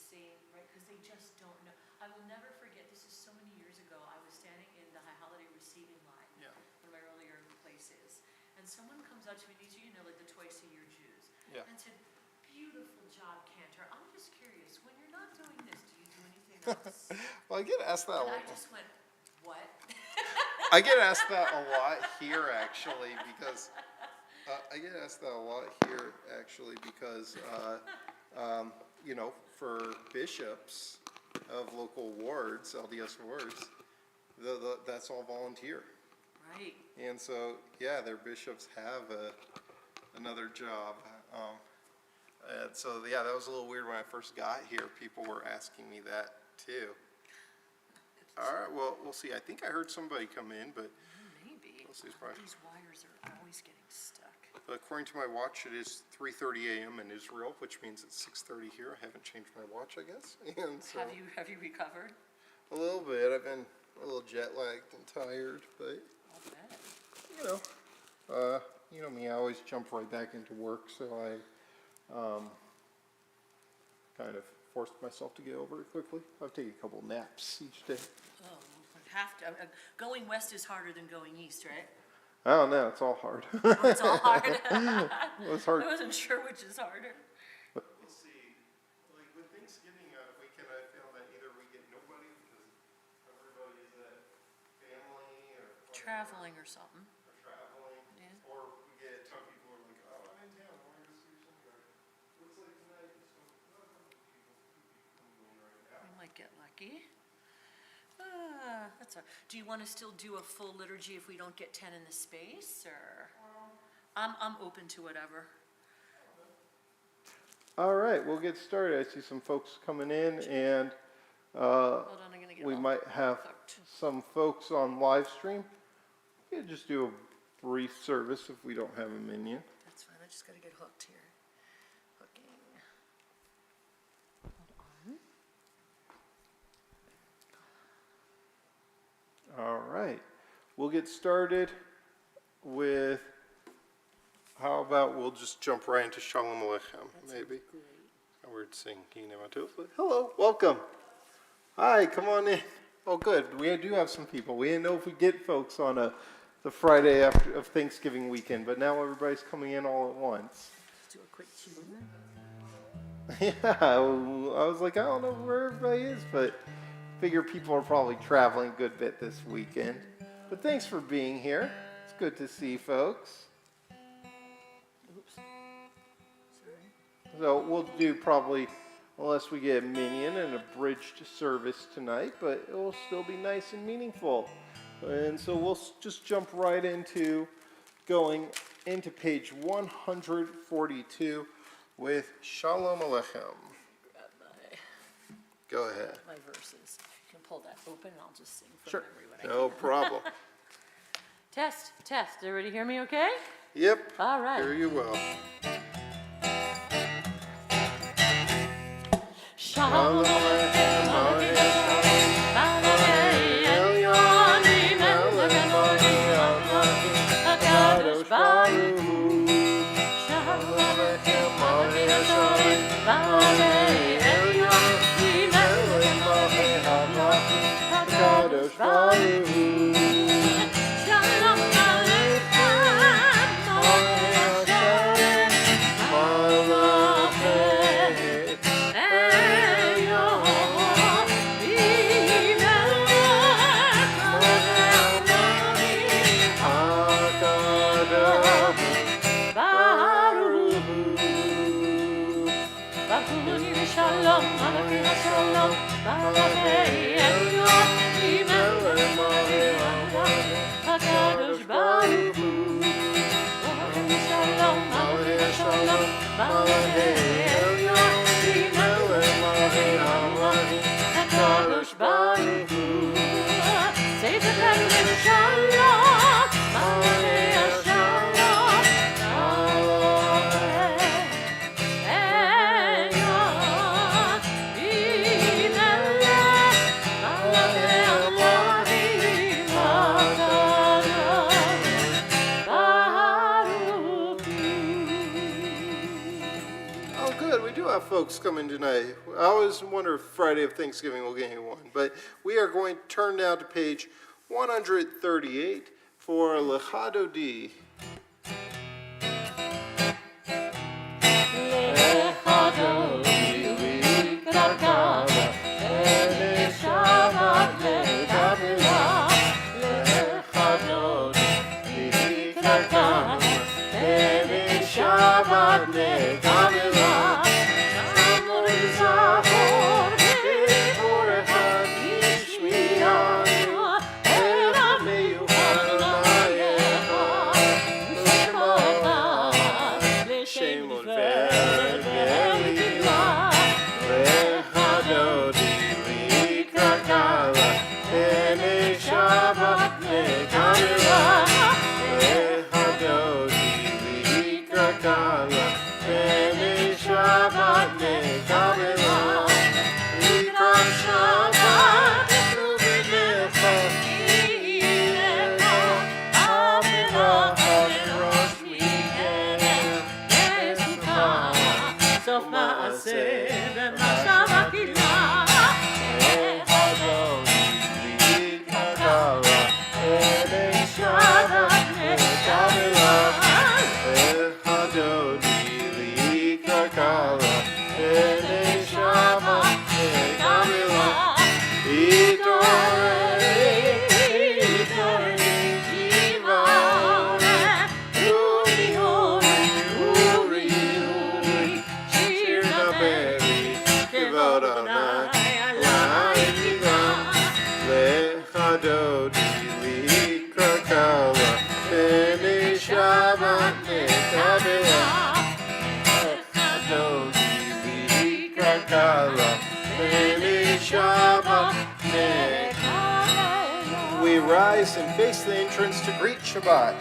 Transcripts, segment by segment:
same, right? Because they just don't know. I will never forget, this is so many years ago, I was standing in the high holiday receiving line, Yeah. one of my earlier places, and someone comes up to me, these are, like the twice a year Jews, Yeah. and said, beautiful job, Cantor. I'm just curious, when you're not doing this, do you do anything else? Well, I get asked that a And I lot. just went, what? I get asked that a lot here, actually, because for bishops of local wards, LDS wards, that's all volunteer. Right. And so, yeah, their bishops have another job. And so, yeah, that was a little weird when I first got here. People were asking me that, too. All right, well, we'll see. I think I heard somebody come in, but Maybe. we'll see. It's probably, These wires are always getting stuck. according to my watch, it is 3:30 a.m. in Israel, which means it's 6:30 here. I haven't changed my watch, I guess. And so, Have you recovered? a little bit. I've been a little jet lagged and tired, but I'll bet. me, I always jump right back into work, so I kind of forced myself to get over it quickly. I've taken a couple naps each day. Oh, I have to. Going west is harder than going east, right? I don't know, it's all hard. Oh, it's all hard. It's hard. I wasn't sure which is harder. We'll see. Like with Thanksgiving weekend, I found that either we get nobody because everybody is at family or Traveling or something. or traveling, Yeah. or we get a ton of people who are like, oh, I'm in town, I want to go see your synagogue. Looks like tonight, so not a couple of people coming in right now. We might get lucky. That's all. Do you want to still do a full liturgy if we don't get 10 in the space, or? I'm open to whatever. All right, we'll get started. I see some folks coming in, and Hold on, I'm gonna get we all might have hooked. some folks on live stream. We could just do a brief service if we don't have a minion. That's fine. I just gotta get hooked here. Hooking. Hold on. All right, we'll get started with, how about we'll just jump right into Shalom Aleichem, maybe. Great. We're saying hello, welcome. Hi, come on in. Oh, good. We do have some people. We didn't know if we get folks on the Friday after of Thanksgiving weekend, but now everybody's coming in all at once. Let's do a quick tune. Yeah, I was like, I don't know where everybody is, but figure people are probably traveling a good bit this weekend. But thanks for being here. It's good to see folks. Oops. Sorry. So we'll do probably, unless we get a minion, an abridged service tonight, but it will still be nice and meaningful. And so we'll just jump right into going into page 142 with Shalom Aleichem. Grab Go ahead. my verses. You can pull that open and I'll just sing from Sure. memory when I No problem. Test. Everybody hear me okay? Yep. All right. Here you will. Shalom Aleichem, Malachei Elyonim, Melech Elohim, HaKadosh Baruch Hu. Shalom Aleichem, Malachei Elyonim, Melech Elohim, HaKadosh Baruch Hu. Shalom Aleichem, Shalom, Malachei Shalom, Malachei Elyonim, HaKadosh Baruch Hu. Shalom, Malachei Shalom, Malachei Elyonim, HaKadosh Baruch Hu. Say the Kadosh Shalom, Malachei Shalom, Malachei folks coming tonight. I always wonder if Friday of Thanksgiving will get anyone. But we are going to turn now to page 138 for Lechado D. Shabbat nekavela, Shamor zahor, Before echad yishmianu, Erev meyuchad layecha, U'shema echad, L'shem v'ed v'elikila, Lechadodi likrakala, Ene Shabbat nekavela, Lechadodi Kala, Bene Shabbat nekavela, Likra Shabbat Lubinecha, Ilecha, Amira Rosh Migenem, Nesucha, Sof Maaseh v'Mashava Kila, Echadodi Likra Kala, Bene Shabbat nekavela, Kala, Ene Shabbat nekavela, Itorei Jivone, Uri, Shir Naberi, Kivod Adonai, La'iniga, Lechadodi Likra Kala, Ene Shabbat nekavela, We rise and face the entrance to greet Shabbat.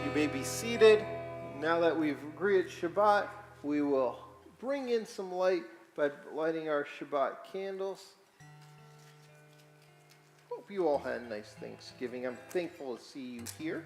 You may be seated. Now that we've greeted Shabbat, we will bring in some light by lighting our Shabbat candles. Hope you all had a nice Thanksgiving. I'm thankful to see you here.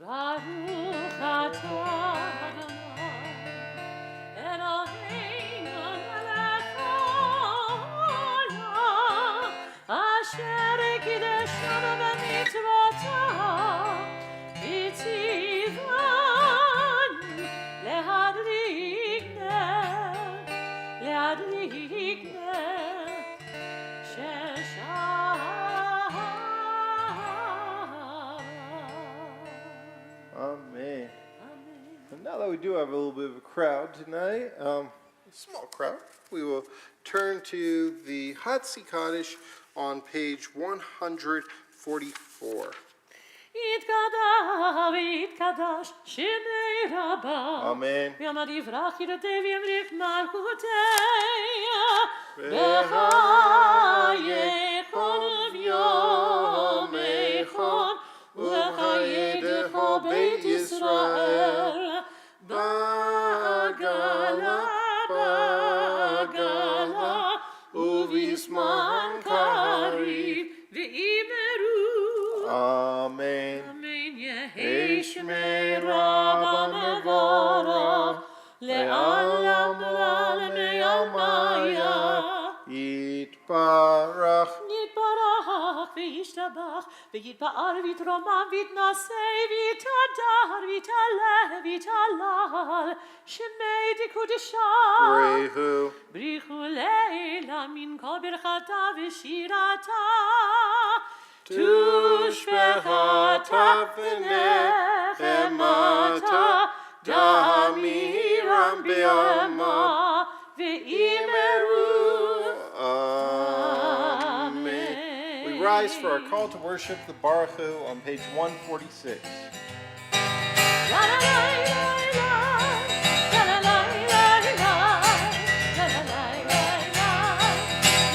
Baruch atah Adonai, Eloheinu melech haolam, asher kideshanu b'mitzvotav, v'tzivanu lehadlik ner shel Amen. And now that we do have a little bit of a crowd tonight, a small crowd, we will turn to the Hatzi Kaddish on page 144. Yitkadosh Shemei Rabbah. Amen. V'yamad yivrach yidotevim lif malchuteya. V'chayechon v'yomechon. V'chayedecho Beit Yisrael. Ba'agala, ba'agala. U'v'zman kariv v'imeru. Amen. Amen. Yehi Shmei Rabbah Mevorach le'alam la'alamei almaya. Yitbarach Yitbarach. יתברך וישתבח, ויתפאר ויתרומם ויתנשא ויתהדר ויתעלה ויתהלל, שמי דקודשה. Brehu. בריחו לילה מן כל ברכתה ושירתה. Tushbehata v'nechemata damiram b'yama ve'imeru. Amen. We rise for our call to worship the Baruch Hu on page 146. La la la la la, la la la la la, la la la la la,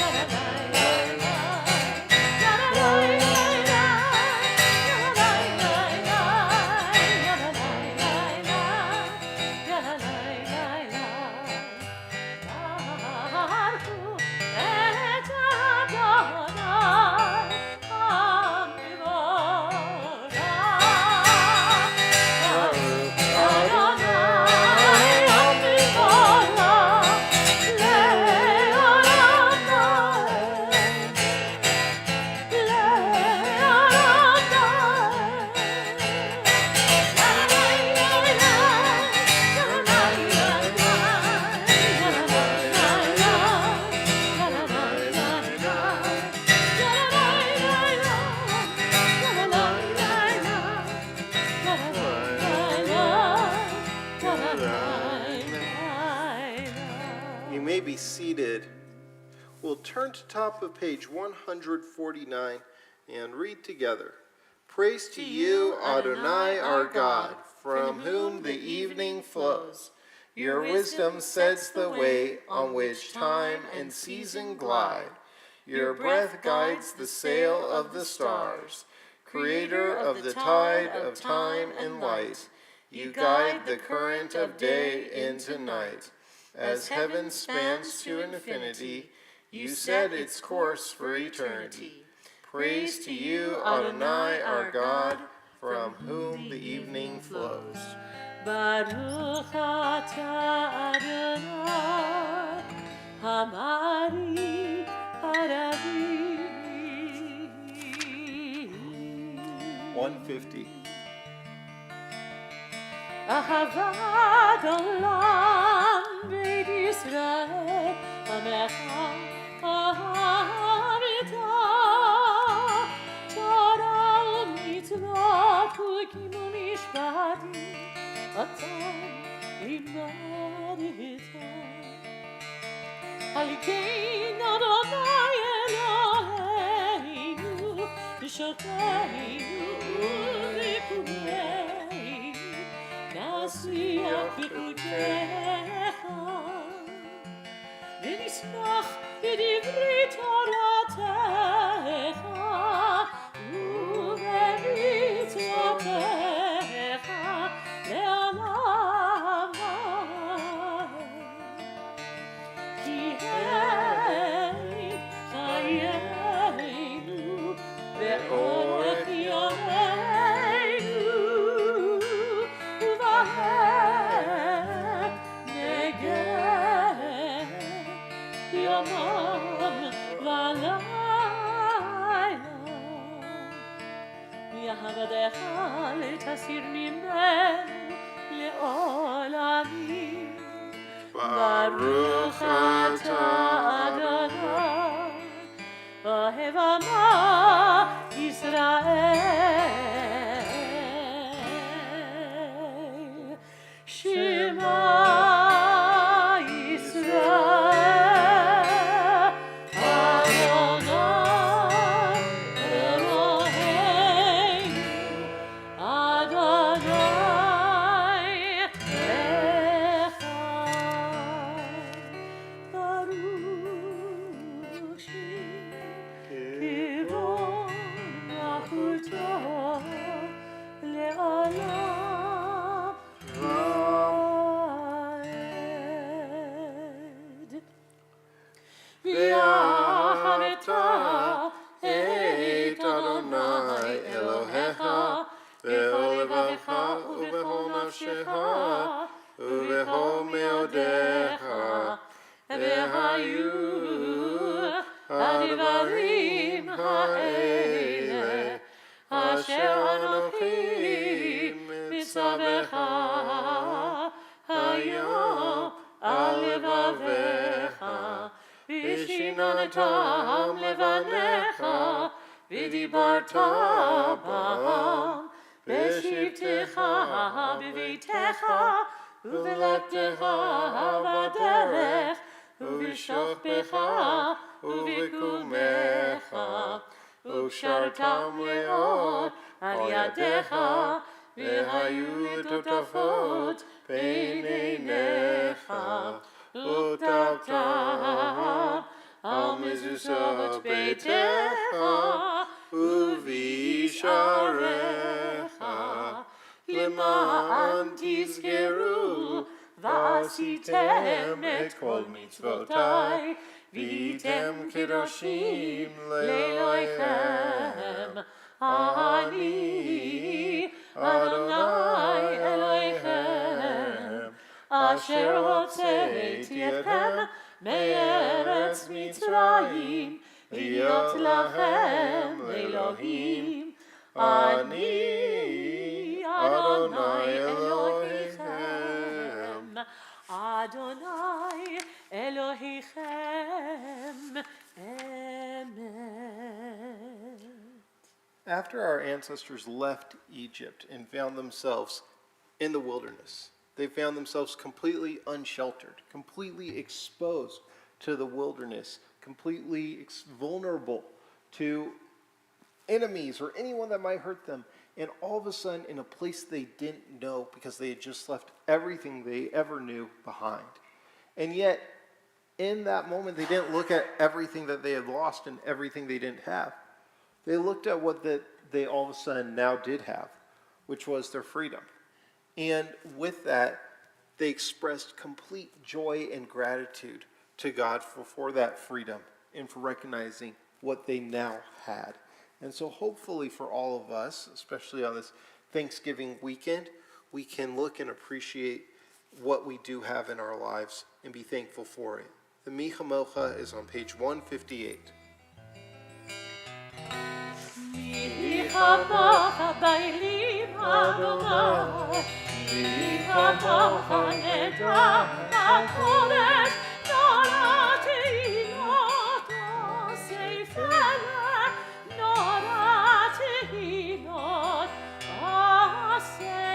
la la la la la, la la la la la, la la la la, la la la la. Baruch et Adonai You may be seated. We'll turn to top of page 149 and read together. Praise to you, Adonai, our God, from whom the evening flows. Your wisdom sets the way on which time and season glide. Your breath guides the sail of the stars. Creator of the tide of time and light, you guide the current of day into night. As heaven spans to infinity, you set its course for eternity. Praise to you, Adonai, our God, from whom the evening flows. Baruch atah Adonai, Hamari Haravi. 150. Ahavad olam beit Yisrael, Amecha ahavita, Torah u'mitzvot u'kimu mishpatim, atam limadita. Alikein Adonai Eloheinu, Nishoteinu v'kuneinu, Nasiach b'chukecha, v'nismach b'divrei Toratecha, u'b'mitzvotecha le'olam va'ed. Ki hein chayenu ve'orech yomeinu, uvahem negeh yomam v'layla. Mi'ahavadecha letasir mimenu le'olamim. Baruch atah Adonai, Ohev Ama Yisrael. Shema Yisrael, Adonai Eloheinu, Adonai Echad. Baruch Kivon Malchuto le'olam va'ed. V'ahaveta et Adonai Elohecha b'chol levavecha u'b'chol nafshecha u'b'chol me'odecha v'hayu advarim האלה אשר אנוכי מצווך היום על לבביך ושיננתם לבניך ודיברת בם בשבתך בביתך ובלכתך בדרך ובשוכבך ובקומך וקשרתם מאוד על ידיך והיו תותפות בין עיניך וכתבתם על מזוזות ביתך ובשעריך למען תזכרו ועשיתם את כל מצוותיי והייתם קדושים לאלוהיכם אני אדוני אלוהיכם אשר הוצאתי אתכם מארץ מצרים להיות לכם אלוהים אני אדוני אלוהיכם אדוני אלוהיכם אמת. After our ancestors left Egypt and found themselves in the wilderness, they found themselves completely unsheltered, completely exposed to the wilderness, completely vulnerable to enemies or anyone that might hurt them. And all of a sudden, in a place they didn't know because they had just left everything they ever knew behind. And yet, in that moment, they didn't look at everything that they had lost and everything they didn't have. They looked at what they all of a sudden now did have, which was their freedom. And with that, they expressed complete joy and gratitude to God for that freedom and for recognizing what they now had. And so hopefully for all of us, especially on this Thanksgiving weekend, we can look and appreciate what we do have in our lives and be thankful for it. The Mi Chamocha is on page 158. Mi Chamocha bailim Adonai, Mi Chamocha neda hakodesh, norati not asefele, norati not asefele.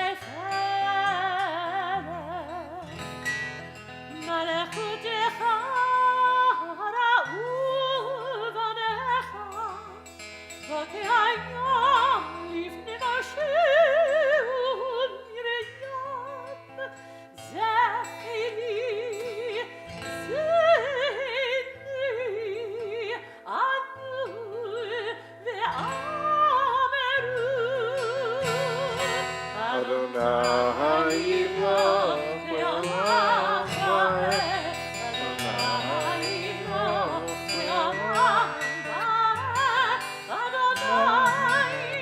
Malechutecha ra'u vanecha, וכהיום לפני משיח מרים זכיני זכיני ענו ואמרו Adonai Yimloch לעולם ועד אדוני ימלוך לעולם ועד אדוני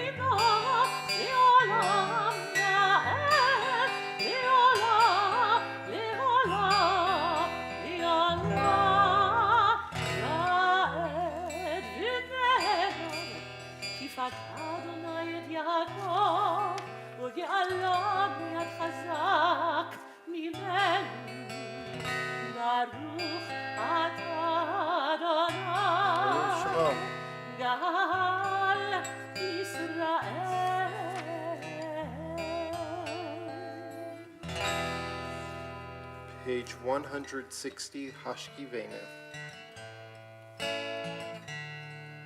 ימלוך לעולם ועד לעולם לעולם לעולם ועד ונהדר כי פקד אדוני את יעקב וגאלה ביד חזק ממנו ברוך אתה אדוני גאל ישראל. Page 160, Hashkivenu.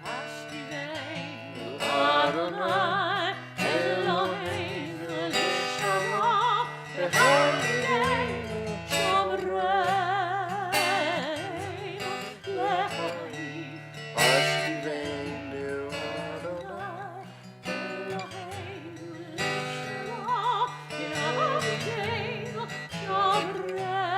השכיבנו אדוני אלוהינו לשלום וחיינו שומרנו לחיים. Hashkivenu אדוני אלוהינו לשלום וחיינו שומרנו לחיים.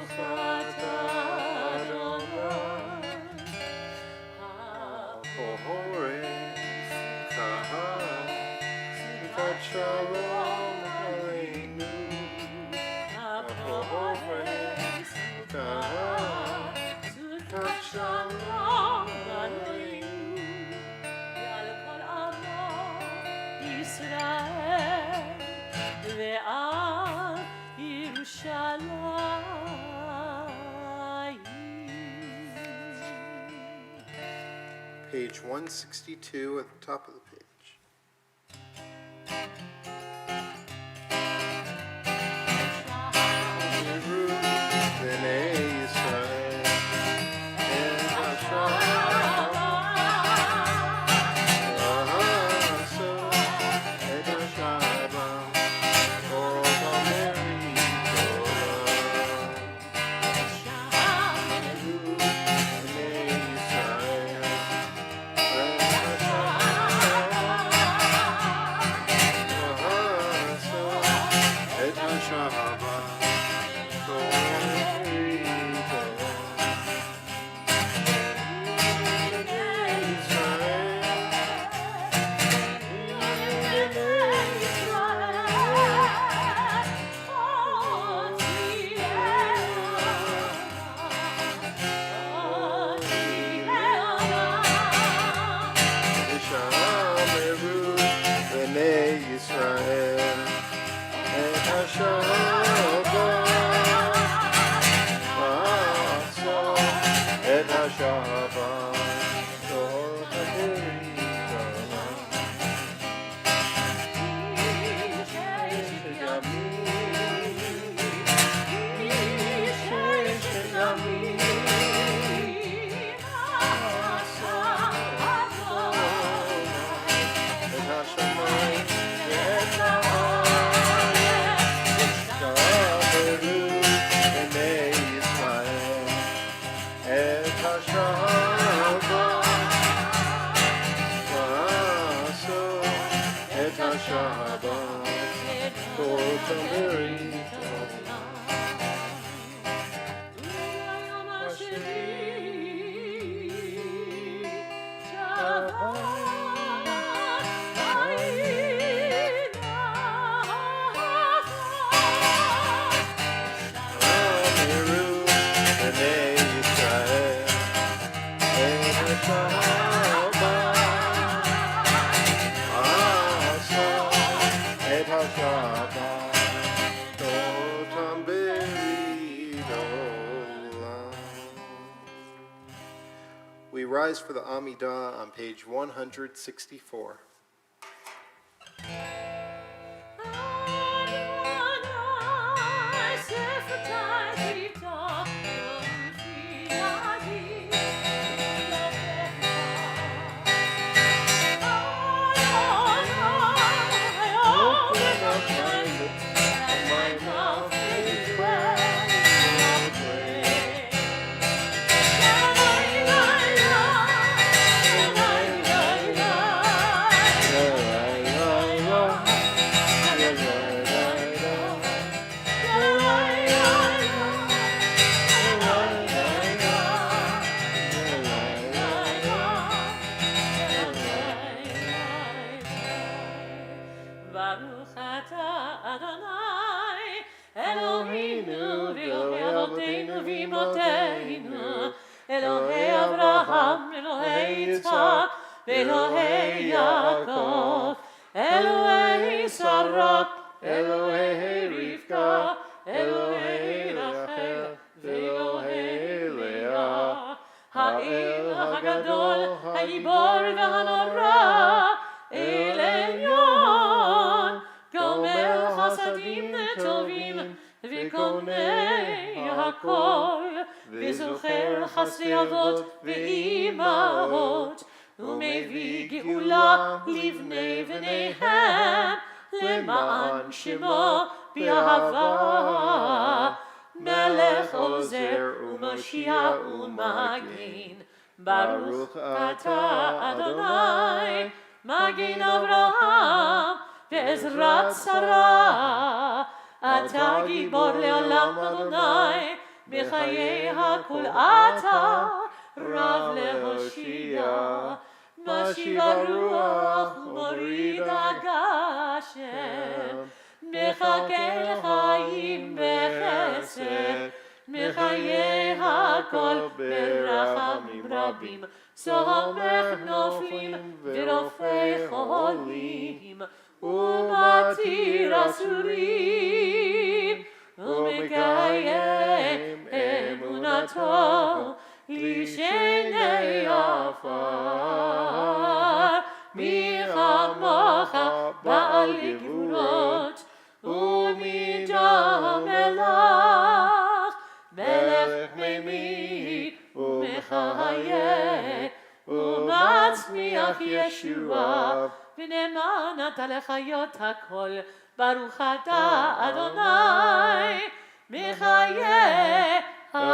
Baruch atah Adonai. Shalom Aleinu. Sukat Shalom Aleinu. ועל כל עמו ישראל ועל ירושלים. Page 162 at the top of the page. We rise for the Amidah on page 164. Baruch atah Adonai Eloheinu v'Elokei Avoteinu v'Imotenu Elohei Avraham, Elohei Yitzchak, Elohei Yaakov, Elohei Sarah, Elohei Rivka, Elohei Rachel, Elohei Leah, Ha'el Hagadol, Ha'gibor v'Hanora, El Elyon, Gomer Chasadim Netovim, V'konei Hakol, V'zocher Chasdei Avot V'imahot, U'mevii Geula Livnei V'neihem, Le'ma'an Shemo B'ahava, Melech Ozer U'Moshiach U'Magin, Baruch atah Adonai, Magin Avraham, Ve'ezrat Sarah, Atah Gibor Le'olam Adonai, בחיי הכל אתה, רב להושיע. משיב הרוח ומוריד הגשם, מחכה לחיים בחסד, מחיי הכל ברחמים רבים, סומך נופלים ורופא חולים, ומתיר אסורים, ומקיים אמונתו לשני עפר. מי כמוך בעל גבורות ומידה מלך, מלך ממית ומחיה ומצמיח ישועה, ונאמנת לחיות הכל. ברוך אתה אדוני מחיה הכל.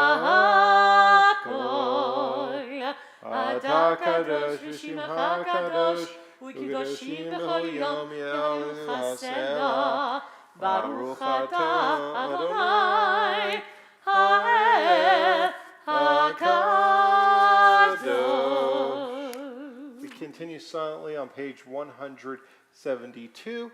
אתה קדוש ושמך קדוש, וקדושים בכל יום יעלו חסדה. ברוך אתה אדוני האל הקדוש. We continue silently on page 172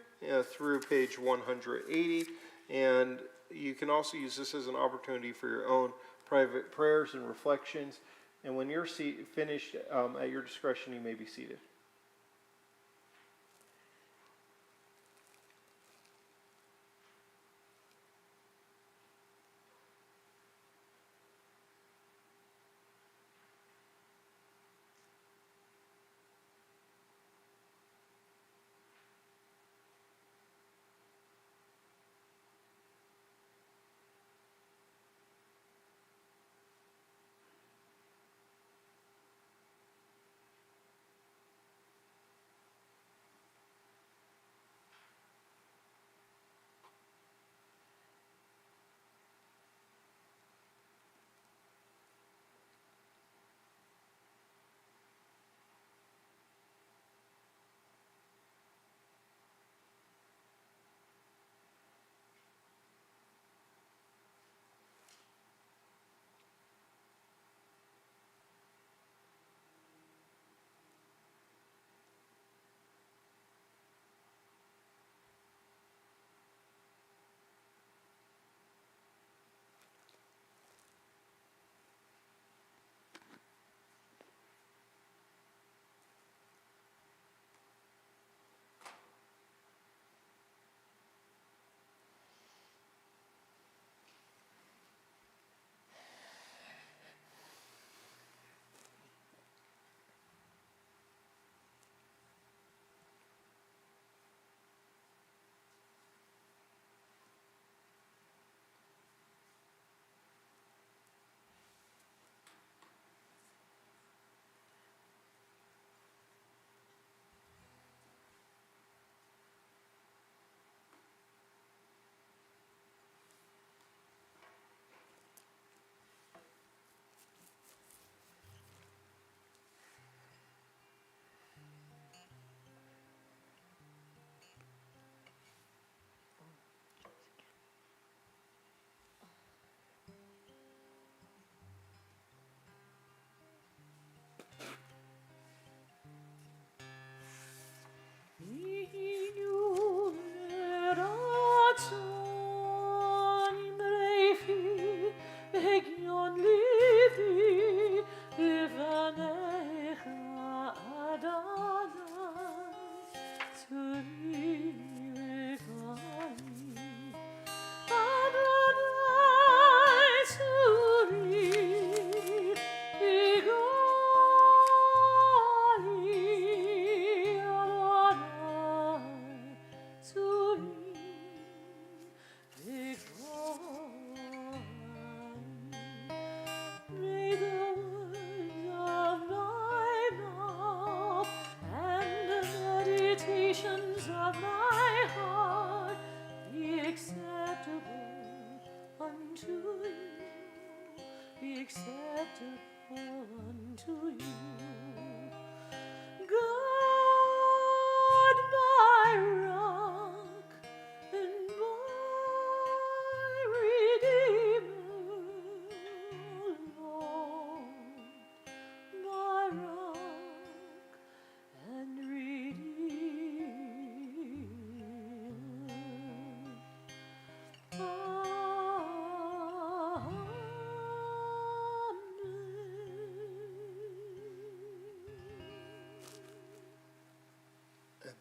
through page 180, and you can also use this as an opportunity for your own private prayers and reflections. And when you're finished, at your discretion, you may be seated.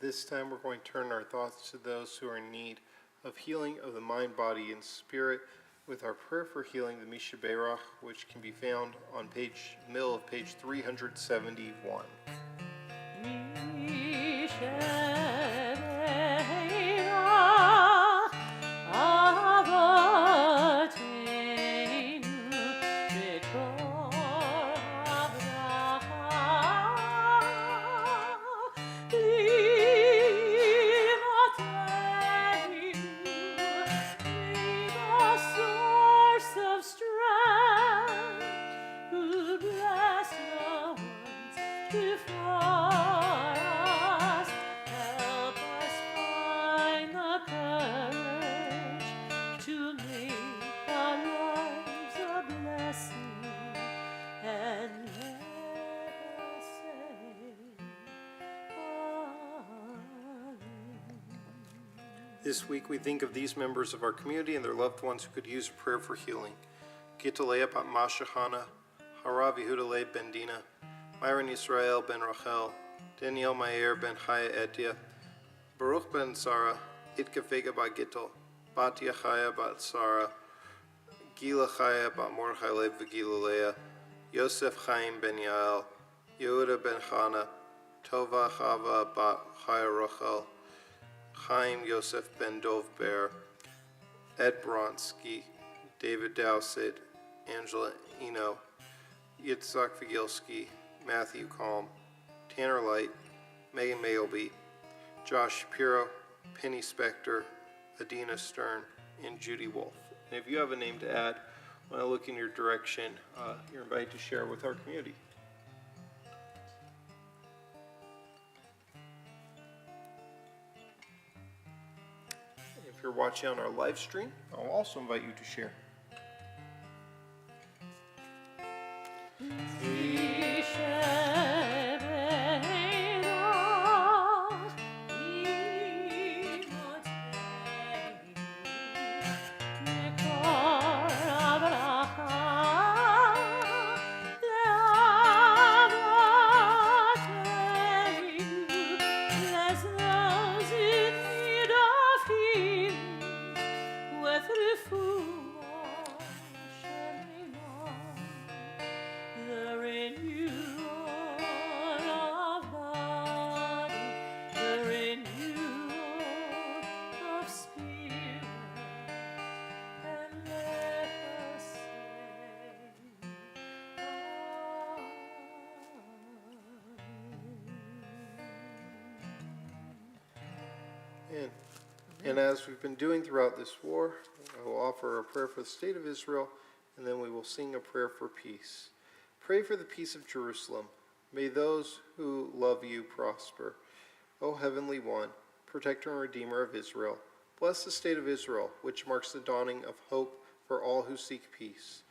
this time we're going to turn our thoughts to those who are in need of healing of the mind, body, and spirit with our prayer for healing, the Misha Berach, which can be found on middle of page 371. This week we think of these members of our community and their loved ones who could use prayer for healing. Gitalea bat Mashahana, Harav Yehudaleh ben Dina, Myron Israel ben Rachel, Daniel Mayer ben Chaya Etia, Baruch ben Sarah, Itkafega bat Gittel, Bat Yachaya bat Sarah, Gila Chaya bat Mordechai Lev v'Gilalea, Yosef Chaim ben Yael, Yehuda ben Chana, Tova Chava bat Chaya Rachel, Chaim Yosef ben Dov Ber, Ed Bronsky, David Dowsid, Angela Eno, Yitzhak Vigilski, Matthew Kalm, Tanner Light, Megan Mailby, Josh Shapiro, Penny Spector, Adina Stern, and Judy Wolf. And if you have a name to add, when I look in your direction, you're invited to share with our community. If you're watching on our live stream, I'll also invite you to share. And as we've been doing throughout this war, I will offer a prayer for the state of Israel, and then we will sing a prayer for peace. Pray for the peace of Jerusalem. May those who love you prosper. O Heavenly One, Protector and Redeemer of Israel, bless the state of Israel, which marks the dawning of hope for all who seek peace.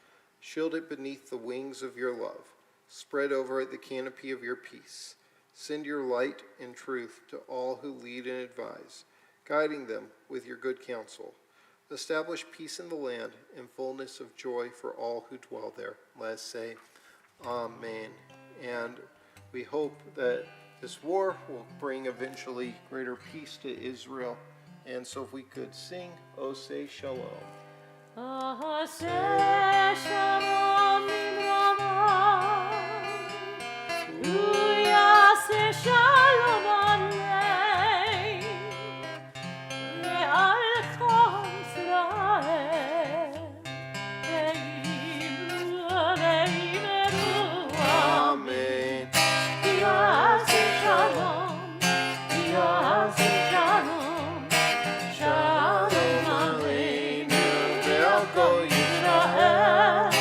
Shield it beneath the wings of your love. Spread over it the canopy of your peace. Send your light and truth to all who lead and advise, guiding them with your good counsel. Establish peace in the land and fullness of joy for all who dwell there. Let's say, Amen. And we hope that this war will bring eventually greater peace to Israel. And so if we could sing, O say Shalom. Aseh shalom limrama, uyaseh shalom alein, ve'al kol Yisrael, ve'imru ve'imeru. Amen. Yaseh shalom, yaseh shalom, shalom aleinu ve'al kol Yisrael,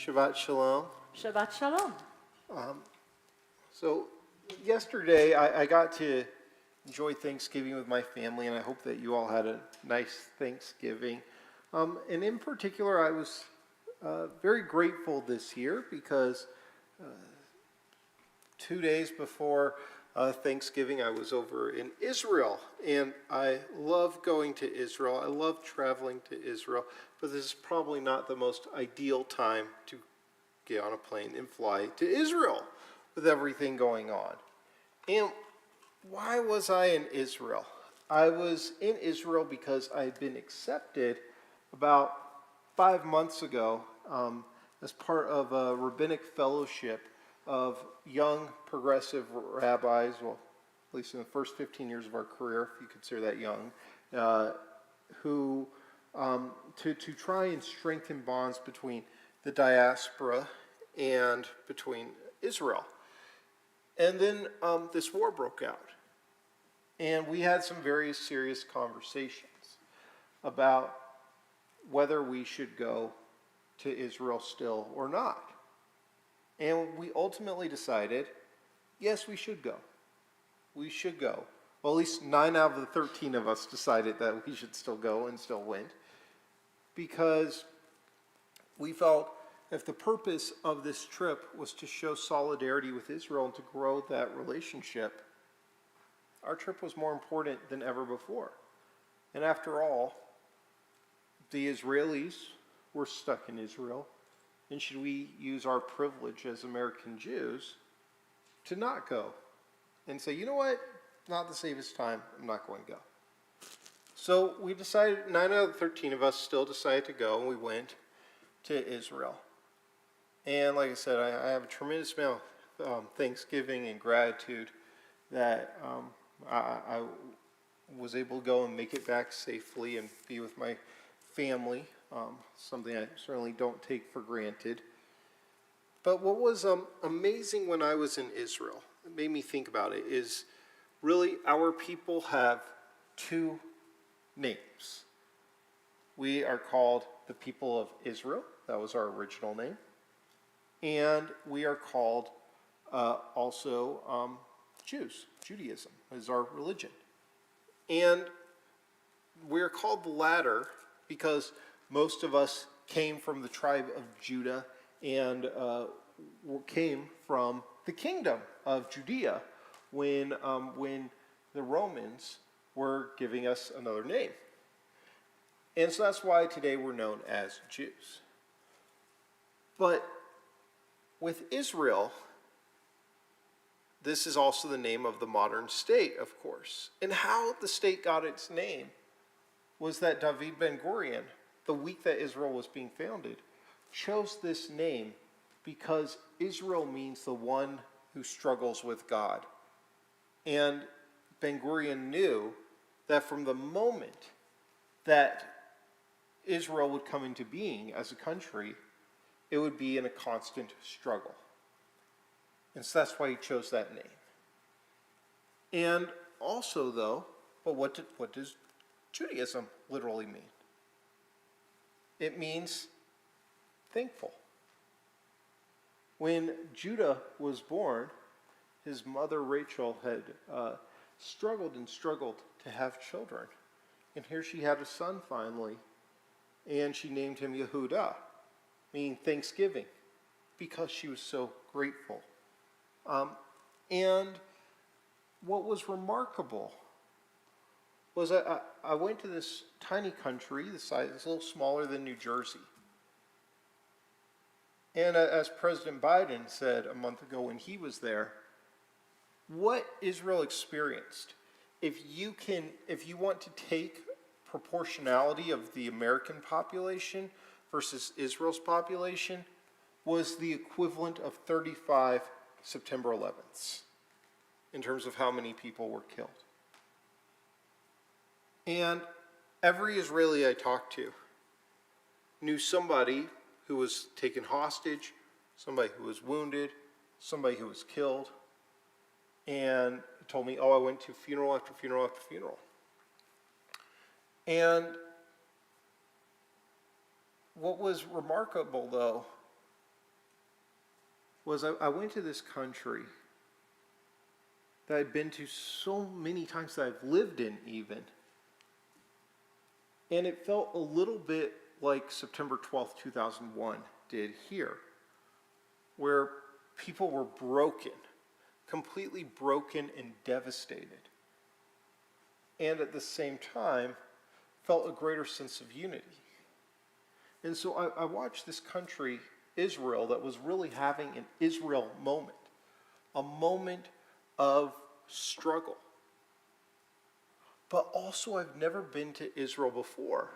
Shabbat Shalom. Shabbat Shalom. So yesterday I got to enjoy Thanksgiving with my family, and I hope that you all had a nice Thanksgiving. And in particular, I was very grateful this year because 2 days before Thanksgiving, I was over in Israel, and I love going to Israel. I love traveling to Israel, but this is probably not the most ideal time to get on a plane and fly to Israel with everything going on. And why was I in Israel? I was in Israel because I had been accepted about 5 months ago as part of a rabbinic fellowship of young progressive rabbis, well, at least in the first 15 years of our career, if you consider that young, who to try and strengthen bonds between the diaspora and between Israel. And then this war broke out, and we had some very serious conversations about whether we should go to Israel still or not. And we ultimately decided, yes, we should go. We should go. Well, at least 9 out of the 13 of us decided that we should still go and still went, because we felt if the purpose of this trip was to show solidarity with Israel and to grow that relationship, our trip was more important than ever before. And after all, the Israelis were stuck in Israel. And should we use our privilege as American Jews to not go and say, you know what, not the safest time, I'm not going to go. So we decided, 9 out of the 13 of us still decided to go, and we went to Israel. And like I said, I have a tremendous amount of thanksgiving and gratitude that I was able to go and make it back safely and be with my family. Something I certainly don't take for granted. But what was amazing when I was in Israel, it made me think about it, is really our people have 2 names. We are called the people of Israel. That was our original name. And we are called also Jews. Judaism is our religion. And we're called the latter because most of us came from the tribe of Judah and came from the kingdom of Judea when the Romans were giving us another name. And so that's why today we're known as Jews. But with Israel, this is also the name of the modern state, of course. And how the state got its name was that David Ben-Gurion, the week that Israel was being founded, chose this name because Israel means the one who struggles with God. And Ben-Gurion knew that from the moment that Israel would come into being as a country, it would be in a constant struggle. And so that's why he chose that name. And also, though, but what does Judaism literally mean? It means thankful. When Judah was born, his mother Rachel had struggled and struggled to have children. And here she had a son finally, and she named him Yehudah, meaning thanksgiving, because she was so grateful. And what was remarkable was I went to this tiny country, the size is a little smaller than New Jersey. And as President Biden said a month ago when he was there, what Israel experienced, if you want to take proportionality of the American population versus Israel's population, was the equivalent of 35 September 11ths in terms of how many people were killed. And every Israeli I talked to knew somebody who was taken hostage, somebody who was wounded, somebody who was killed, and told me, I went to funeral after funeral after funeral. And what was remarkable, though, was I went to this country that I'd been to so many times that I've lived in even. And it felt a little bit like September 12th, 2001 did here, where people were broken, completely broken and devastated. And at the same time, felt a greater sense of unity. And so I watched this country, Israel, that was really having an Israel moment, a moment of struggle. But also, I've never been to Israel before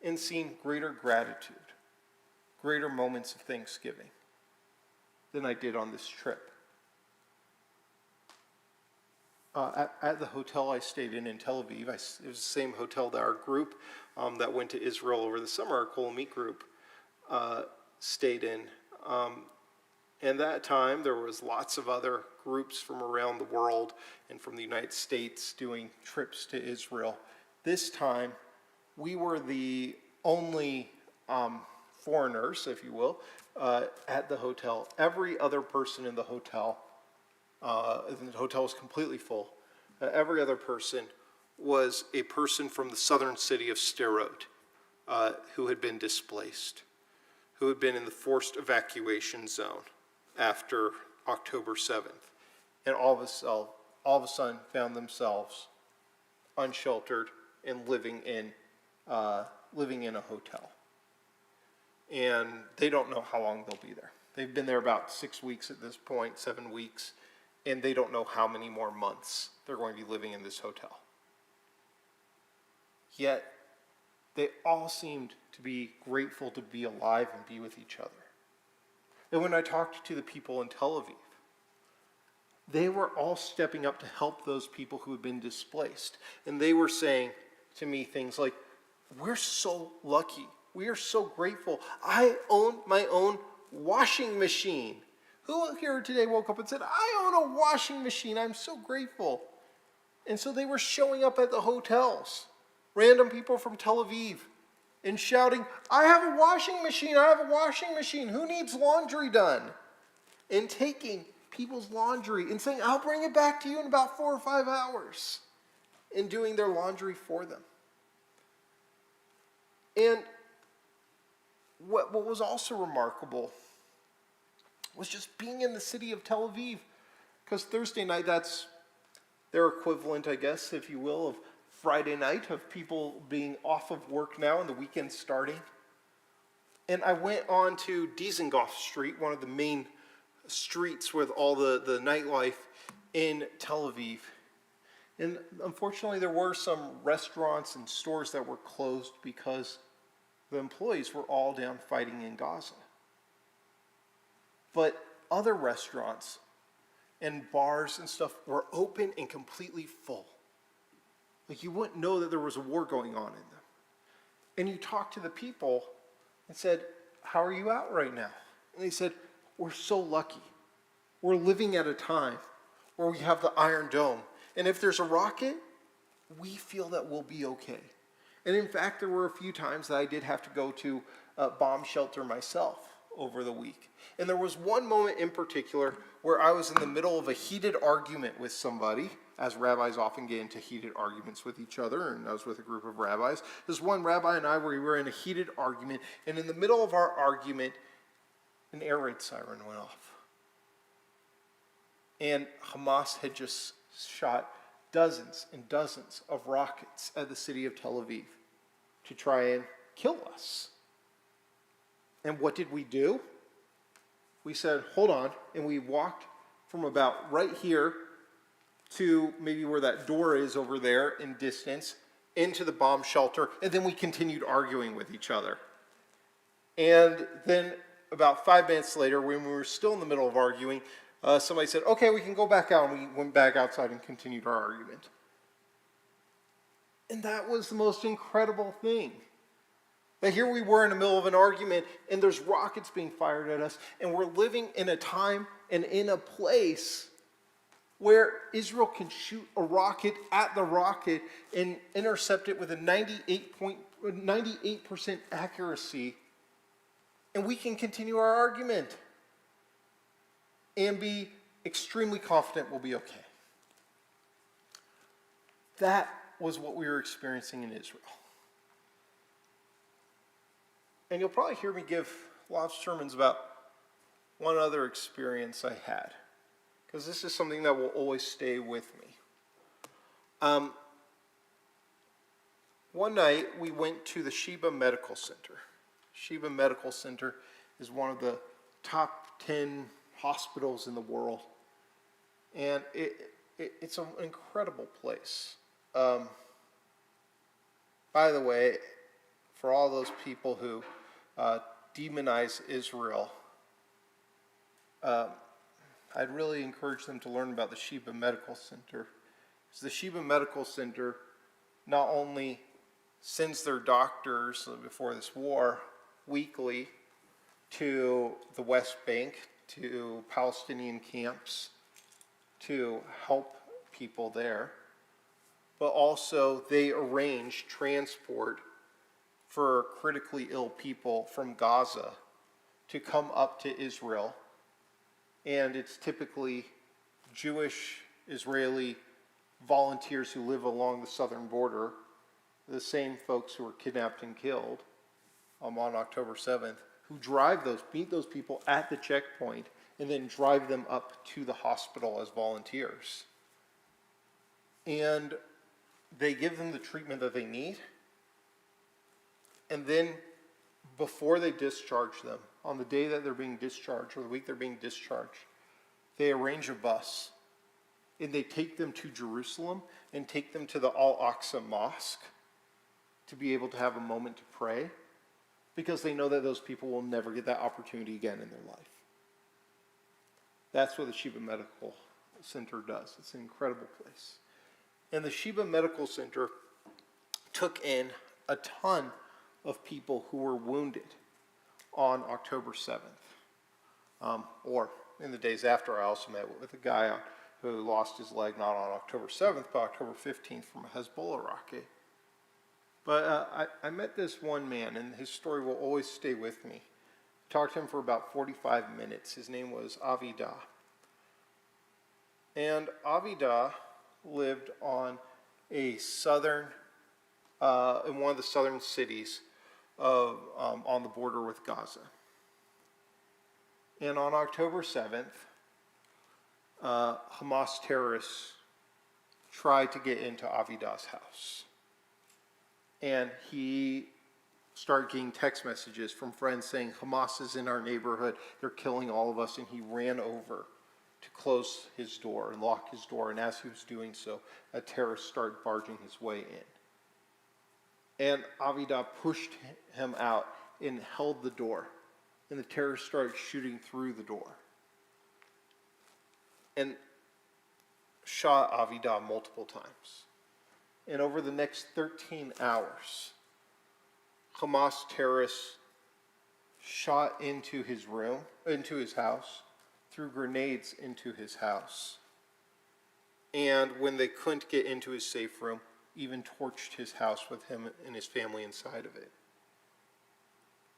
and seen greater gratitude, greater moments of thanksgiving than I did on this trip. At the hotel I stayed in Tel Aviv, it was the same hotel that our group that went to Israel over the summer, our Kolamit group, stayed in. And that time, there was lots of other groups from around the world and from the United States doing trips to Israel. This time, we were the only foreigners, if you will, at the hotel. Every other person in the hotel, the hotel was completely full. Every other person was a person from the southern city of Sderot who had been displaced, who had been in the forced evacuation zone after October 7th, and all of a sudden found themselves unsheltered and living in a hotel. And they don't know how long they'll be there. They've been there about 6 weeks at this point, 7 weeks, and they don't know how many more months they're going to be living in this hotel. Yet, they all seemed to be grateful to be alive and be with each other. And when I talked to the people in Tel Aviv, they were all stepping up to help those people who had been displaced. And they were saying to me things like, "We're so lucky. We are so grateful. I own my own washing machine." Who here today woke up and said, "I own a washing machine. I'm so grateful." And so they were showing up at the hotels, random people from Tel Aviv, and shouting, "I have a washing machine. I have a washing machine. Who needs laundry done?" And taking people's laundry and saying, "I'll bring it back to you in about 4 or 5 hours," and doing their laundry for them. And what was also remarkable was just being in the city of Tel Aviv, because Thursday night, that's their equivalent, I guess, if you will, of Friday night, of people being off of work now and the weekend starting. And I went on to Dizengoff Street, one of the main streets with all the nightlife in Tel Aviv. And unfortunately, there were some restaurants and stores that were closed because the employees were all down fighting in Gaza. But other restaurants and bars and stuff were open and completely full. Like, you wouldn't know that there was a war going on in them. And you talk to the people and said, "How are you out right now?" And they said, "We're so lucky. We're living at a time where we have the Iron Dome. And if there's a rocket, we feel that we'll be okay." And in fact, there were a few times that I did have to go to a bomb shelter myself over the week. And there was one moment in particular where I was in the middle of a heated argument with somebody, as rabbis often get into heated arguments with each other, and I was with a group of rabbis. There's one rabbi and I where we were in a heated argument, and in the middle of our argument, an air raid siren went off. And Hamas had just shot dozens and dozens of rockets at the city of Tel Aviv to try and kill us. And what did we do? We said, "Hold on," and we walked from about right here to maybe where that door is over there in distance, into the bomb shelter, and then we continued arguing with each other. And then about 5 minutes later, when we were still in the middle of arguing, somebody said, "Okay, we can go back out," and we went back outside and continued our argument. And that was the most incredible thing. That here we were in the middle of an argument, and there's rockets being fired at us, and we're living in a time and in a place where Israel can shoot a rocket at the rocket and intercept it with a 98% accuracy, and we can continue our argument. and be extremely confident we'll be okay. That was what we were experiencing in Israel. And you'll probably hear me give a lot of sermons about one other experience I had, because this is something that will always stay with me. One night we went to the Sheba Medical Center. Sheba Medical Center is one of the top 10 hospitals in the world, and it's an incredible place. By the way, for all those people who demonize Israel, I'd really encourage them to learn about the Sheba Medical Center. Because the Sheba Medical Center not only sends their doctors before this war weekly to the West Bank, to Palestinian camps, to help people there, but also they arrange transport for critically ill people from Gaza to come up to Israel. And it's typically Jewish Israeli volunteers who live along the southern border, the same folks who were kidnapped and killed on October 7th, who meet those people at the checkpoint and then drive them up to the hospital as volunteers. And they give them the treatment that they need. And then before they discharge them, on the day that they're being discharged or the week they're being discharged, they arrange a bus and they take them to Jerusalem and take them to the Al-Aqsa Mosque to be able to have a moment to pray, because they know that those people will never get that opportunity again in their life. That's what the Sheba Medical Center does. It's an incredible place. And the Sheba Medical Center took in a ton of people who were wounded on October 7th. Or in the days after, I also met with a guy who lost his leg not on October 7th, but October 15th from a Hezbollah rocket. But I met this one man, and his story will always stay with me. I talked to him for about 45 minutes. His name was Avidah. And Avidah lived on a southern, in one of the southern cities on the border with Gaza. And on October 7th, Hamas terrorists tried to get into Avidah's house. And he started getting text messages from friends saying, Hamas is in our neighborhood, they're killing all of us, and he ran over to close his door and lock his door, and as he was doing so, a terrorist started barging his way in. And Avidah pushed him out and held the door, and the terrorist started shooting through the door and shot Avidah multiple times. And over the next 13 hours, Hamas terrorists shot into his room, into his house, threw grenades into his house. And when they couldn't get into his safe room, even torched his house with him and his family inside of it.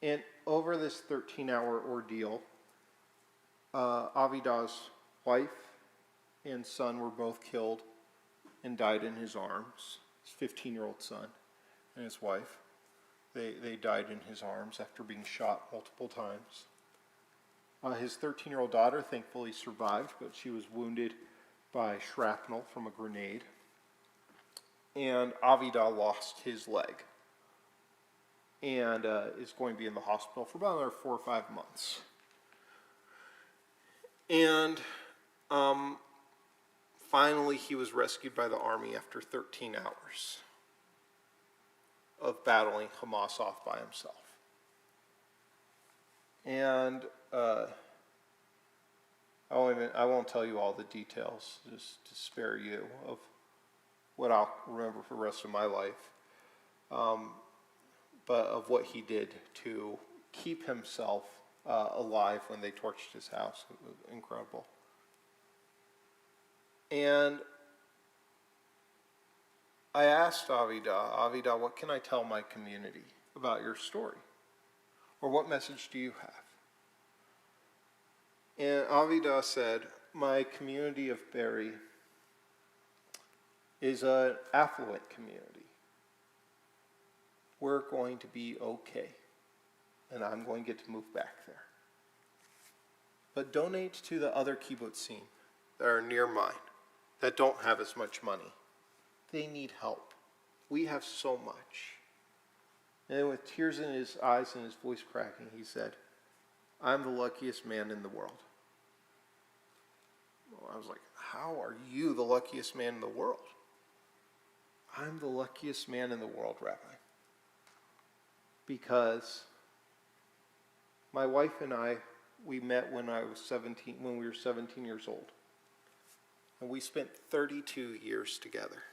And over this 13-hour ordeal, Avidah's wife and son were both killed and died in his arms. His 15-year-old son and his wife, they died in his arms after being shot multiple times. His 13-year-old daughter thankfully survived, but she was wounded by shrapnel from a grenade. And Avidah lost his leg and is going to be in the hospital for about another 4 or 5 months. And finally, he was rescued by the army after 13 hours of battling Hamas off by himself. And I won't tell you all the details, just to spare you of what I'll remember for the rest of my life, but of what he did to keep himself alive when they torched his house. It was incredible. And I asked Avidah, what can I tell my community about your story? Or what message do you have? And Avida said, my community of Berry is an affluent community. We're going to be okay. And I'm going to get to move back there. But donate to the other kibbutzim that are near mine, that don't have as much money. They need help. We have so much. And then with tears in his eyes and his voice cracking, he said, I'm the luckiest man in the world. Well, I was like, how are you the luckiest man in the world? I'm the luckiest man in the world, Rabbi. Because my wife and I, we met when we were 17 years old. And we spent 32 years together.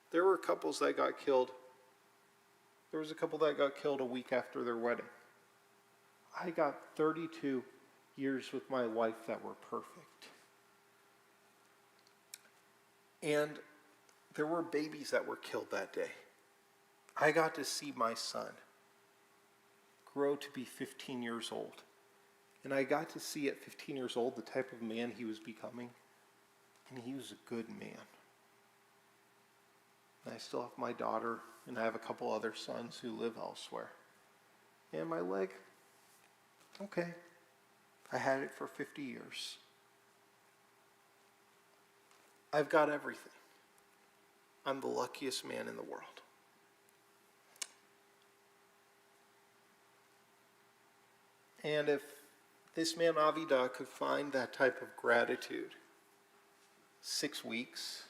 There were couples that got killed. There was a couple that got killed a week after their wedding. I got 32 years with my wife that were perfect. And there were babies that were killed that day. I got to see my son grow to be 15 years old. And I got to see at 15 years old the type of man he was becoming. And he was a good man. And I still have my daughter, and I have a couple other sons who live elsewhere. And my leg, okay. I had it for 50 years. I've got everything. I'm the luckiest man in the world. And if this man Avida could find that type of gratitude 6 weeks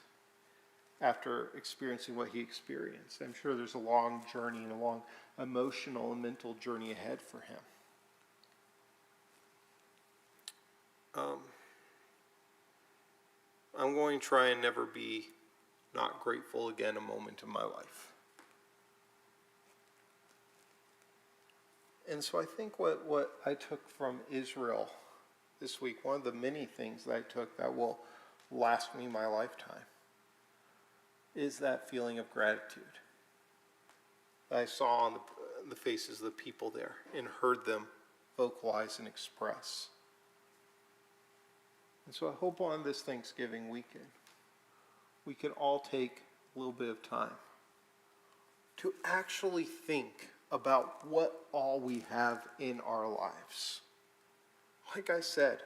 after experiencing what he experienced, I'm sure there's a long journey and a long emotional and mental journey ahead for him. I'm going to try and never be not grateful again a moment in my life. And so I think what I took from Israel this week, one of the many things that I took that will last me my lifetime, is that feeling of gratitude that I saw on the faces of the people there and heard them vocalize and express. And so I hope on this Thanksgiving weekend, we can all take a little bit of time to actually think about what all we have in our lives. Like I said,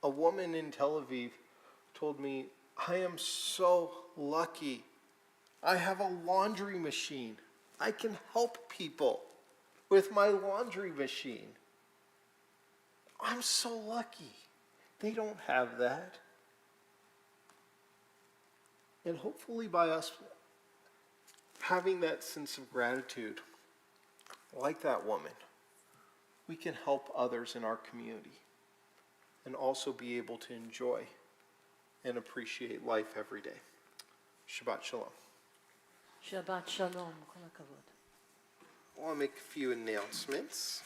a woman in Tel Aviv told me, I am so lucky. I have a laundry machine. I can help people with my laundry machine. I'm so lucky. They don't have that. And hopefully by us having that sense of gratitude, like that woman, we can help others in our community and also be able to enjoy and appreciate life every day. Shabbat Shalom. Shabbat Shalom. Kol hakavod. I want to make a few announcements.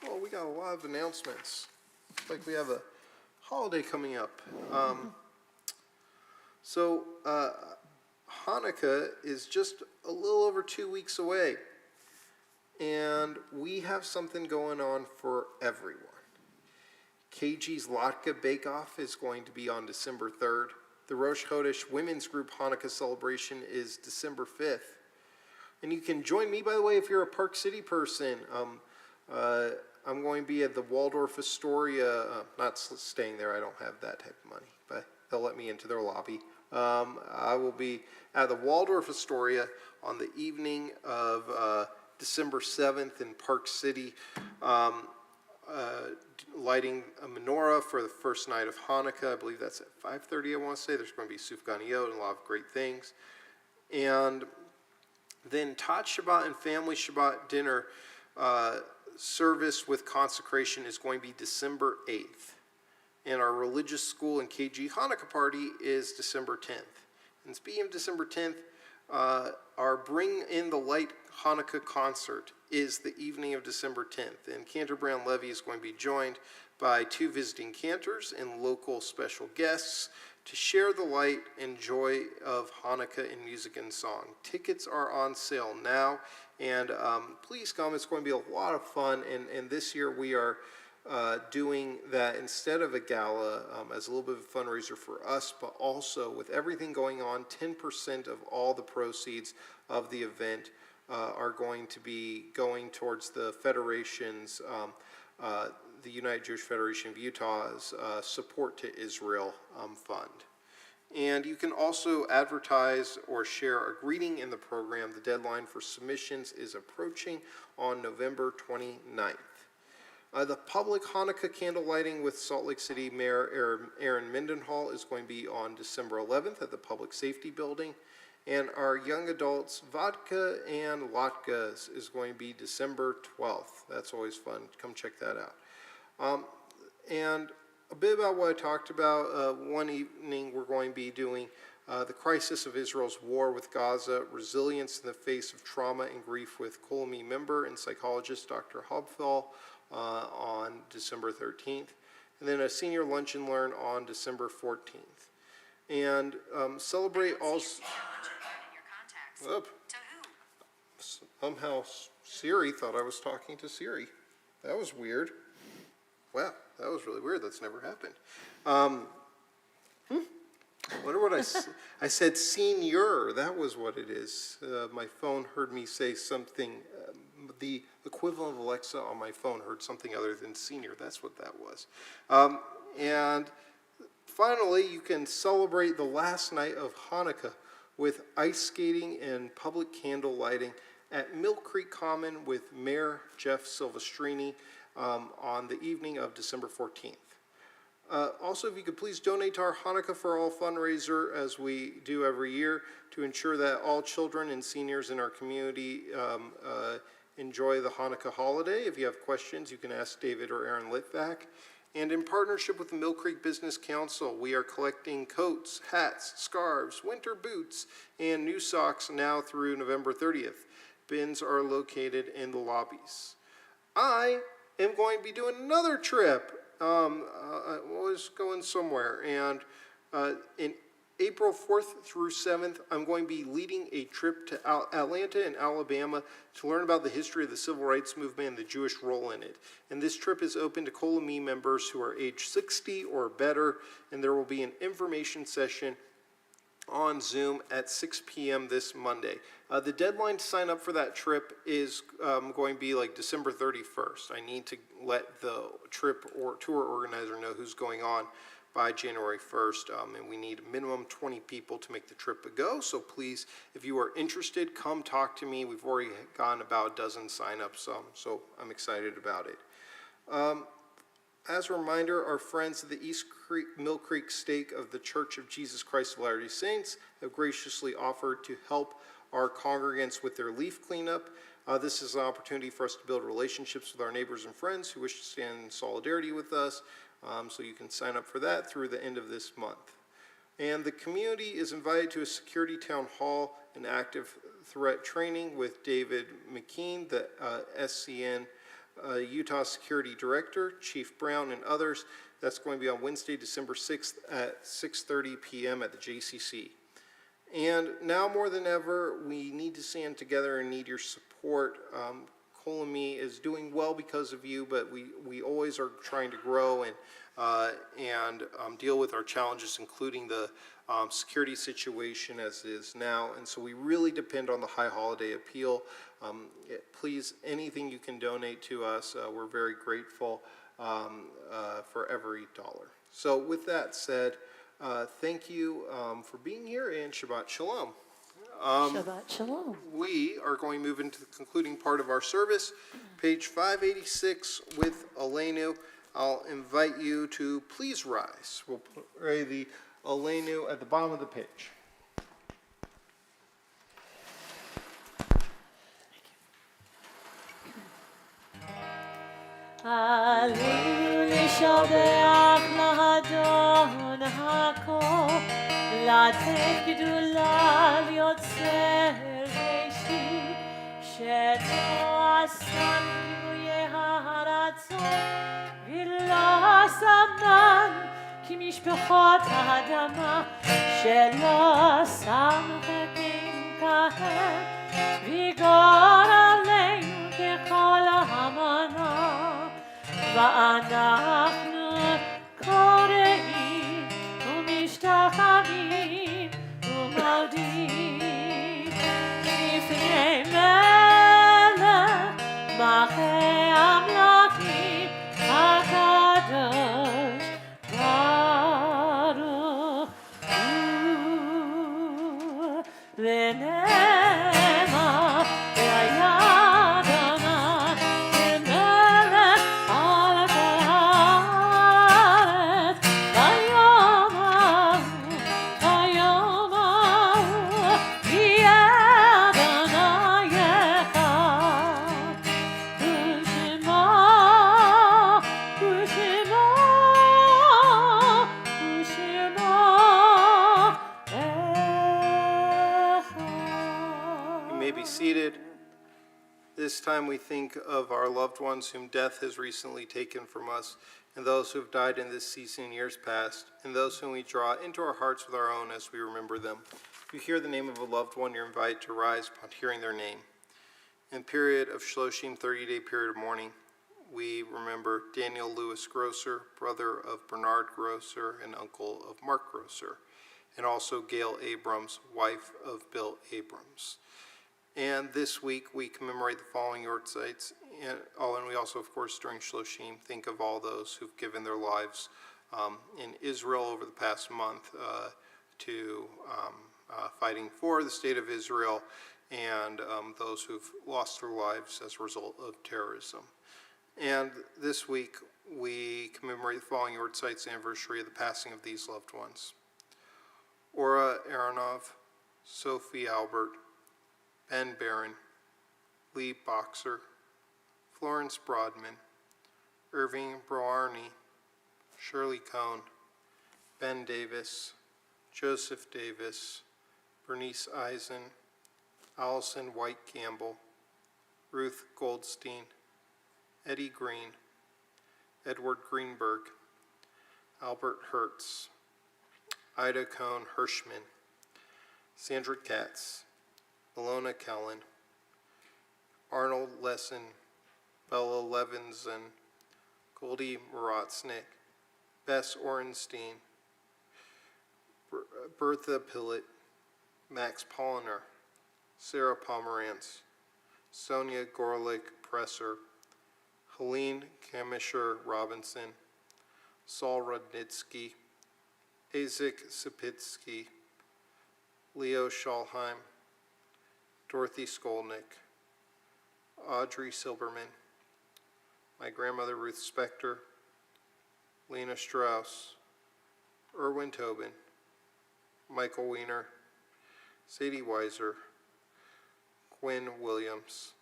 Well, we got a lot of announcements. It's like we have a holiday coming up. So Hanukkah is just a little over 2 weeks away. And we have something going on for everyone. KG's Latka Bake Off is going to be on December 3rd. The Rosh Chodesh Women's Group Hanukkah celebration is December 5th. And you can join me, by the way, if you're a Park City person. I'm going to be at the Waldorf Astoria, not staying there, I don't have that type of money, but they'll let me into their lobby. I will be at the Waldorf Astoria on the evening of December 7th in Park City, lighting a menorah for the first night of Hanukkah. I believe that's at 5:30, I want to say. There's going to be sufganiyot and a lot of great things. And then Tat Shabbat and Family Shabbat dinner service with consecration is going to be December 8th. And our religious school and KG Hanukkah party is December 10th. And speaking of December 10th, our Bring in the Light Hanukkah concert is the evening of December 10th. And Cantor Brown Levy is going to be joined by 2 visiting cantors and local special guests to share the light and joy of Hanukkah in music and song. Tickets are on sale now And please come. It's going to be a lot of fun. And this year we are doing that instead of a gala as a little bit of a fundraiser for us, but also with everything going on, 10% of all the proceeds of the event are going to be going towards the Federation's, the United Jewish Federation of Utah's Support to Israel Fund. And you can also advertise or share a greeting in the program. The deadline for submissions is approaching on November 29th. The public Hanukkah candle lighting with Salt Lake City Mayor Aaron Mendenhall is going to be on December 11th at the Public Safety Building. And our young adults vodka and latkes is going to be December 12th. That's always fun. Come check that out. And a bit about what I talked about. One evening we're going to be doing the crisis of Israel's war with Gaza, resilience in the face of trauma and grief with Kolmi member and psychologist Dr. Hobfell on December 13th. And then a senior lunch and learn on December 14th. And celebrate also... Somehow Siri thought I was talking to Siri. That was weird. Wow, that was really weird. That's never happened. Wonder what I said senior. That was what it is. My phone heard me say something. The equivalent of Alexa on my phone heard something other than senior. That's what that was. And finally, you can celebrate the last night of Hanukkah with ice skating and public candle lighting at Mill Creek Common with Mayor Jeff Silvestrini on the evening of December 14th. Also, if you could please donate to our Hanukkah for All fundraiser, as we do every year, to ensure that all children and seniors in our community enjoy the Hanukkah holiday. If you have questions, you can ask David or Aaron Litvak. And in partnership with the Mill Creek Business Council, we are collecting coats, hats, scarves, winter boots, and new socks now through November 30th. Bins are located in the lobbies. I am going to be doing another trip. I was going somewhere, and in April 4th through 7th, I'm going to be leading a trip to Atlanta and Alabama to learn about the history of the Civil Rights Movement and the Jewish role in it. And this trip is open to Kolami members who are age 60 or better, and there will be an information session on Zoom at 6 p.m. this Monday. The deadline to sign up for that trip is going to be like December 31st. I need to let the trip or tour organizer know who's going on by January 1st, and we need a minimum 20 people to make the trip a go. So please, if you are interested, come talk to me. We've already gotten about a dozen sign-ups, so I'm excited about it. As a reminder, our friends at the Mill Creek Stake of the Church of Jesus Christ of Latter-day Saints have graciously offered to help our congregants with their leaf cleanup. This is an opportunity for us to build relationships with our neighbors and friends who wish to stand in solidarity with us. So you can sign up for that through the end of this month. And the community is invited to a security town hall and active threat training with David McKean, the SCN Utah Security Director, Chief Brown, and others. That's going to be on Wednesday, December 6th at 6:30 p.m. at the JCC. And now more than ever, we need to stand together and need your support. Kolami is doing well because of you, but we always are trying to grow and deal with our challenges, including the security situation as it is now. And so we really depend on the High Holiday Appeal. Please, anything you can donate to us, we're very grateful for every dollar. So with that said, thank you for being here, and Shabbat Shalom. Shabbat Shalom. We are going to move into the concluding part of our service, page 586 with Aleinu. I'll invite you to please rise. We'll pray the Aleinu at the bottom of the page. עלינו לשבח לאדון הכל, לתת גדולה ליוצר ראשית, שלא עשן גילויי הרצון, ולא שמנן כמשפחות האדמה, שלא שם חכים כהם, וגורם ואנחנו קוראים ומשתחווים ומודים לפני מלך מלכי המלכים הקדוש ברוך הוא ונאמר והיה אדוני למלך על כל הארץ ביום ההוא יהיה אדוני אחד ושמו You may be seated. This time we think of our loved ones whom death has recently taken from us, and those who have died in this season in years past, and those whom we draw into our hearts with our own as we remember them. If you hear the name of a loved one, you're invited to rise upon hearing their name. In the period of Shloshim, 30-day period of mourning, we remember Daniel Lewis Grosser, brother of Bernard Grosser and uncle of Mark Grosser, and also Gail Abrams, wife of Bill Abrams. And this week we commemorate the following Yortzites, and we also, of course, during Shloshim, think of all those who've given their lives in Israel over the past month to fighting for the state of Israel, and those who've lost their lives as a result of terrorism. And this week we commemorate the following Yortzites' anniversary of the passing of these loved ones: Ora Aronov, Sophie Albert, Ben Barron, Lee Boxer, Florence Broadman, Irving Broarney, Shirley Cohn, Ben Davis, Joseph Davis, Bernice Eisen, Allison White Campbell, Ruth Goldstein, Eddie Green, Edward Greenberg, Albert Hertz, Ida Cohn Hirschman, Sandra Katz, Ilona Kellen, Arnold Lesson, Bella Levinson, Goldie Morotznik, Bess Orenstein, Bertha Pillett, Max Polliner, Sarah Pomerantz, Sonia Gorlick Presser, Helene Kamisher Robinson, Saul Rudnitsky, Isaac Sapitsky, Leo Schalheim, Dorothy Skolnick, Audrey Silberman, my grandmother Ruth Spector, Lena Strauss, Erwin Tobin, Michael Weiner, Sadie Weiser, Quinn Williams,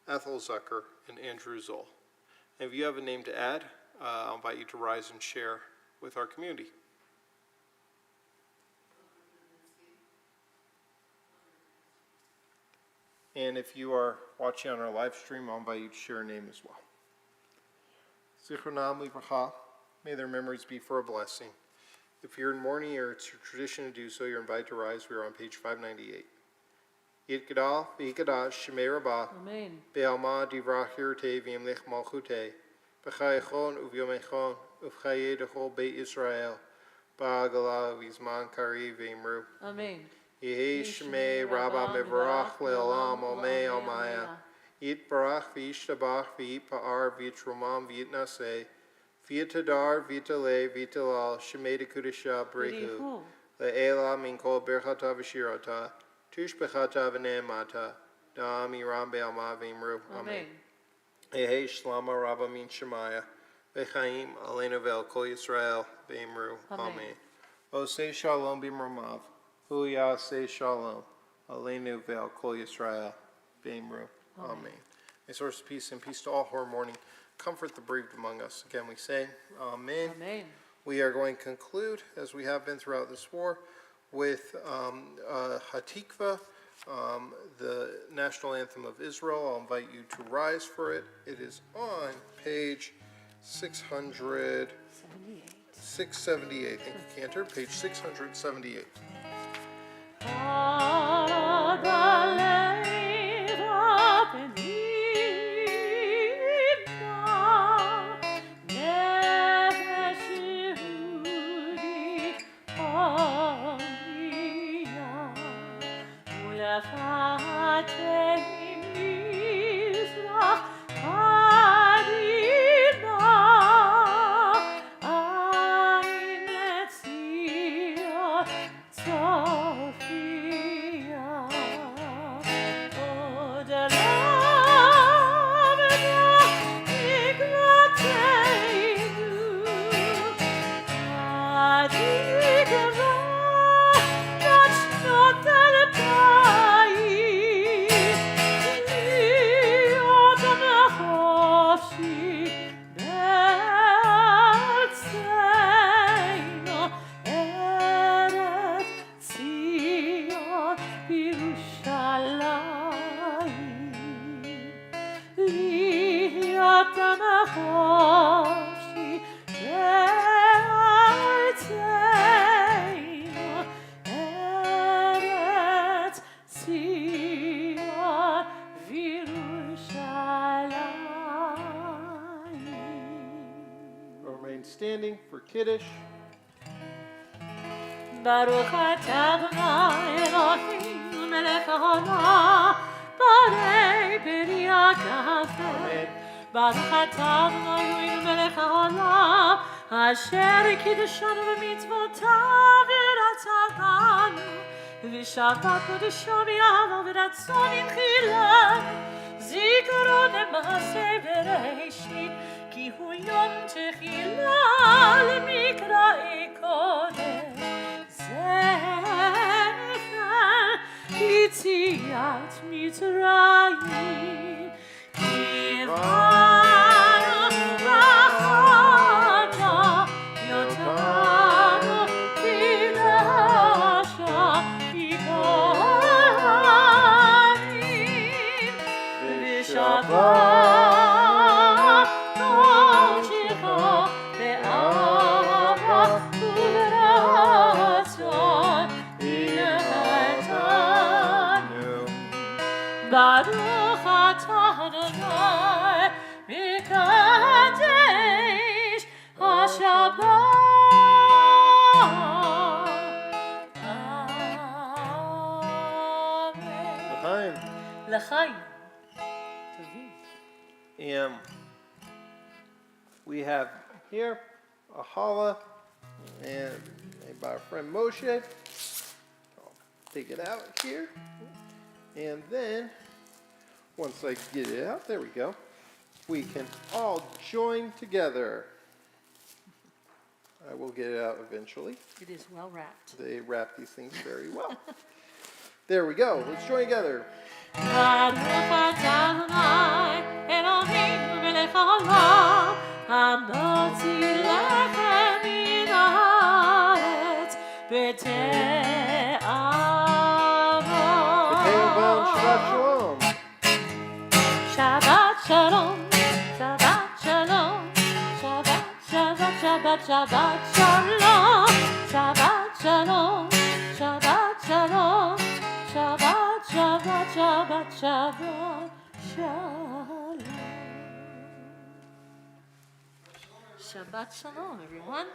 Ethel Zucker, and Andrew Zoll. And if you have a name to add, I'll invite you to rise and share with our community. And if you are watching on our live stream, I'll invite you to share a name as well. Zichronam Libracha, may their memories be for a blessing. If you're in mourning or it's your tradition to do so, you're invited to rise. We are on page 598. Yitgadal v'yikadash shemei rabah, Amen. be'alma divrach hirtei v'yimlich malchutei, b'chayechon uvyomechon, uvchaye dechol beit Yisrael, ba'agala v'zman kari v'imru. Amen. Yehi shemei rabba mevarach le'olam omei omaya, yitbarach v'yishtabach v'yitpa'ar v'yitrumam v'yitnaseh, v'yitadar v'yitaleh v'yitalal shemei dekudisha brehu, le'ela min kol berchata v'shirata, tushbechata v'ne'emata, da'am yiram be'alma v'imru. Amen. Yehi shlama rabba min shemaya, v'chaim aleinu ve'al kol Yisrael v'imru. Amen. Osei shalom b'mromav. Hu yaseh shalom, aleinu ve'al kol Yisrael, v'imru. Amen. A source of peace and peace to all who are mourning. Comfort the bereaved among us. Again we say, Amen. Amen. We are going to conclude, as we have been throughout this war, with Hatikva, the national anthem of Israel. I'll invite you to rise for it. It is on page 678. Thank you, Cantor. Page 678. Remain standing for Kiddush. Baruch atah Adonai Eloheinu melech haolam, borei b'riagav. Amen. Baruch atah Adonai Eloheinu melech haolam, asher kiddushanu b'mitzvotav v'ratzavanu, v'shabbat kodesho b'yavo v'ratzon imchilanu, zikaron למעשה בראשית, כי הוא יום תחילה למקראי קודש. זכר ליציאת מצרים, קיבלנו בחרת יותנו קדשה כהנים בשבת נמשיכו באהבה וברצון הנחתנו. Baruch atah Adonai Mikadesh HaShabbat. Amen. L'chaim. L'chaim. Tovim. And we have here a challah and made by our friend Moshe. I'll take it out here. And then, once I get it out, there we go, we can all join together. I will get it out eventually. It is well wrapped. They wrap these things very well. There we go. Let's join together. Baruch atah Adonai Eloheinu melech haolam, hamotzi lechem min haaretz b'te'avot. Shabbat shalom. Shabbat shalom, Shabbat shalom, Shabbat, Shabbat, Shabbat shalom, Shabbat shalom, Shabbat shalom, Shabbat, Shabbat, Shabbat, Shabbat shalom. Shabbat shalom, everyone.